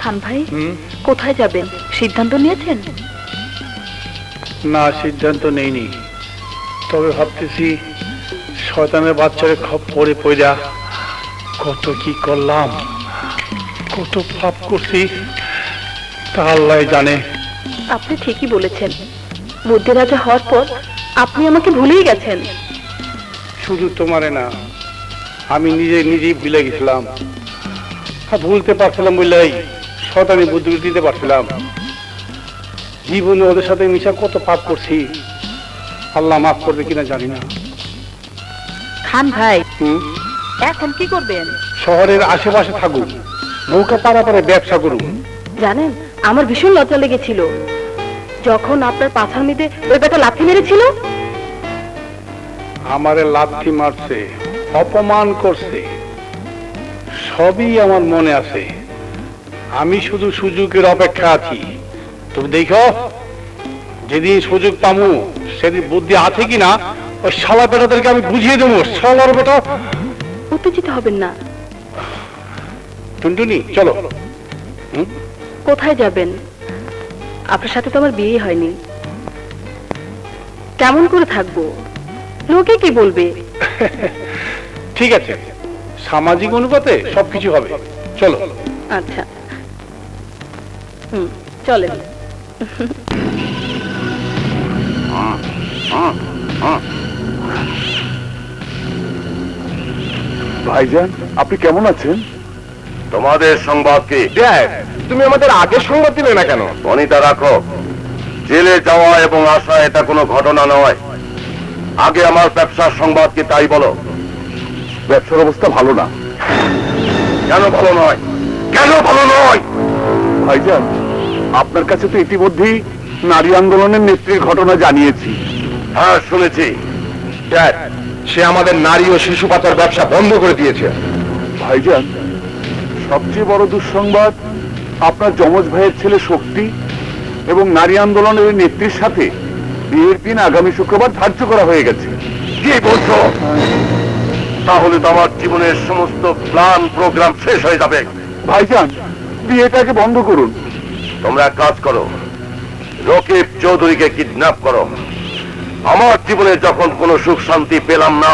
খান ভাই, কোথায় যাবেন সিদ্ধান্ত নিয়েছেন? না, সিদ্ধান্ত নেইনি, তবে ভাবতেছি শয়তানের বাচ্চারে খপ্পরে পড়া কত কি করলাম, কত পাপ করছি তা আল্লাহ জানে। আপনি ঠিকই বলেছেন, বুদ্ধি রাজা হওয়ার পর আপনি আমাকে ভুলেই গেছেন। শুধু তোমারে না, আমি নিজেই ভুলে গেছিলাম। ভুলতে পারছিলাম বললেই শয়তানি বুদ্ধি দিতে পারছিলাম। জীবনে ওদের সাথে মিশা কত পাপ করছি, আল্লাহ মাফ করবে কিনা জানি না। খান ভাই, এখন কি করবেন? শহরের আশেপাশে থাকুক, নৌকা পাড়াপাড়ে ব্যবসা করুক। জানেন, আমার ভীষণ লজ্জা লেগেছিল যখন আপনার পাছার মধ্যে ওই বেটা লাথি মেরেছিল। আমারে লাথি মারছে, অপমান করছে, সবই আমার মনে আছে। আমি শুধু সুযোগের অপেক্ষা আছি। তুমি দেখো, যেদিন সুযোগ পামু সেদিন বুদ্ধি আছে কিনা ওই শালা বেটাদেরকে আমি বুঝিয়ে দেবো। শালার বেটা। উত্তেজিত হবেন না। টুনটুনি, চলো। কোথায় যাবেন? আপনার সাথে তো আমার বিয়ে হয়নি, কেমন করে থাকবো? লোকে কি বলবে? ঠিক আছে, সামাজিক অনুপাতে সবকিছু হবে, চলো। আচ্ছা, চলেন। ভাইজান, আপনি কেমন আছেন? তোমাদের সংবাদ কি? তুমি আমাদের আগের সংবাদ দিলে না কেন? অনিতা রাখো, জেলে যাওয়া এবং আসা এটা কোনো ঘটনা নয়। আগে আমার ব্যবসার সংবাদ কি তাই বলো। ব্যবসার অবস্থা ভালো না। কেন ভালো নয়? কেন ভালো নয়? ভাইজান, আপনার কাছে তো ইতিমধ্যেই নারী আন্দোলনের নেত্রীর ঘটনা জানিয়েছি। হ্যাঁ, শুনেছি। সে আমাদের নারী ও শিশু পাচার ব্যবসা বন্ধ করে দিয়েছে। ভাইজান, সবচেয়ে বড় দুঃসংবাদ, আপনার যমজ ভাইয়ের ছেলে শক্তি এবং নারী আন্দোলনের নেত্রীর সাথে বিয়ের দিন আগামী শুক্রবার ধার্য করা হয়ে গেছে। কি বলছো? তাহলে তো আমার জীবনের সমস্ত প্ল্যান প্রোগ্রাম শেষ হয়ে যাবে। ভাইজান, বিয়েটাকে বন্ধ করুন। তোমরা এক কাজ করো, রকিব চৌধুরীকে কিডন্যাপ করো। আমার জীবনে যখন কোনো সুখ শান্তি পেলাম না,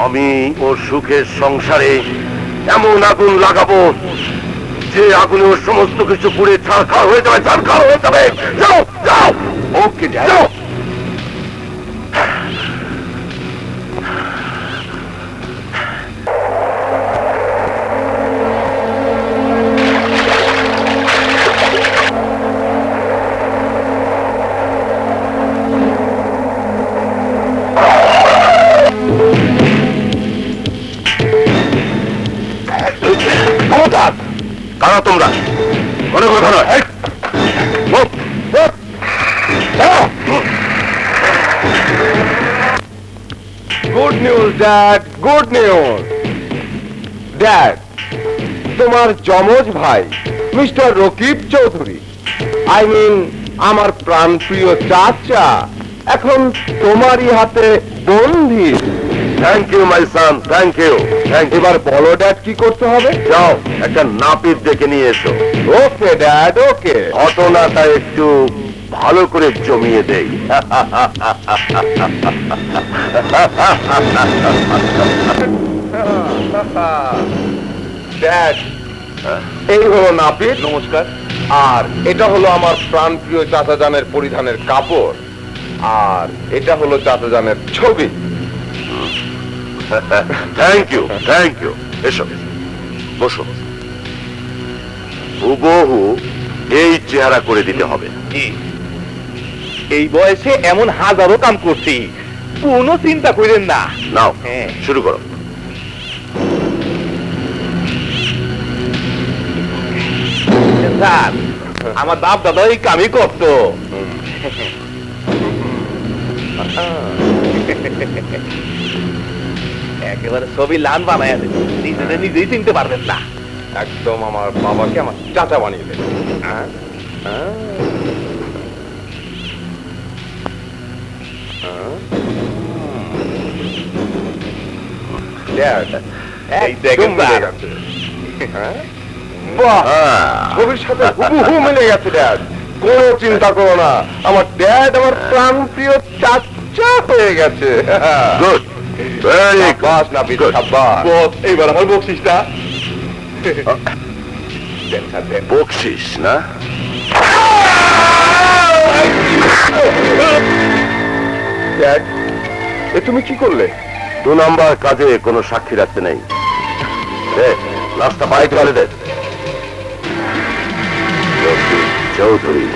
আমি ওর সুখের সংসারে এমন আগুন লাগাবো যে আগুনে ওর সমস্ত কিছু পুড়ে ছারখার হয়ে যাবে, ছারখার হয়ে যাবে। যাও যাও। ওকে, যাও। কারা তোমরা? মনে কথা নয়। Good news dad, good news. Dad, তোমার যমজ ভাই mister Rakib Chowdhury, I mean আমার প্রাণপ্রিয় চাচা, এখন তোমারই হাতে বন্দী। Thank you my son, thank you. এবার বলো ড্যাড, কি করতে হবে? যাও, একটা নাপিত ডেকে নিয়ে এসো। ওকে ড্যাড, ওকে। ঘটনাটা একটু ভালো করে জমিয়ে দেই। ড্যাড, এই হলো নাপিত। নমস্কার। আর এটা হলো আমার প্রাণপ্রিয় চাচাজানের পরিধানের কাপড়, আর এটা হলো চাচাজানের ছবি। Thank you, thank you. এসো, বসো। হুবহু এই চেহারা করে দিতে হবে। এই বয়সে এমন হাজারো কাম করছি, কোনো চিন্তা করেন না। নাও, শুরু করো। স্যার, আমার বাপ দাদা এই কামই করতো। একেবারে ছবি লান বানায় দেবে, নিজেদের নিজেই চিনতে পারবেন না। একদম আমার বাবাকে আমার চাচা বানিয়ে দেবে। এই দেখেন, বাহ, হ্যাঁ। ছবির সাথে হুবহু মিলে গেছে ড্যাড। কোনো চিন্তা করো না, আমার ড্যাড আমার প্রাণপ্রিয় চাচা হয়ে গেছে। গুড, ভেরি সাব্বাস নাপিত, Good. সাব্বাস। বস, এইবার আমার বকশিসটা দেন, স্যার, দেন। বকশিস না? ড্যাড, এ তুমি কি করলে? 2 নাম্বার কাজে কোনো সাক্ষী রাখতে নেই। লাশটা বাড়িতে ফেলে দে। চৌধুরী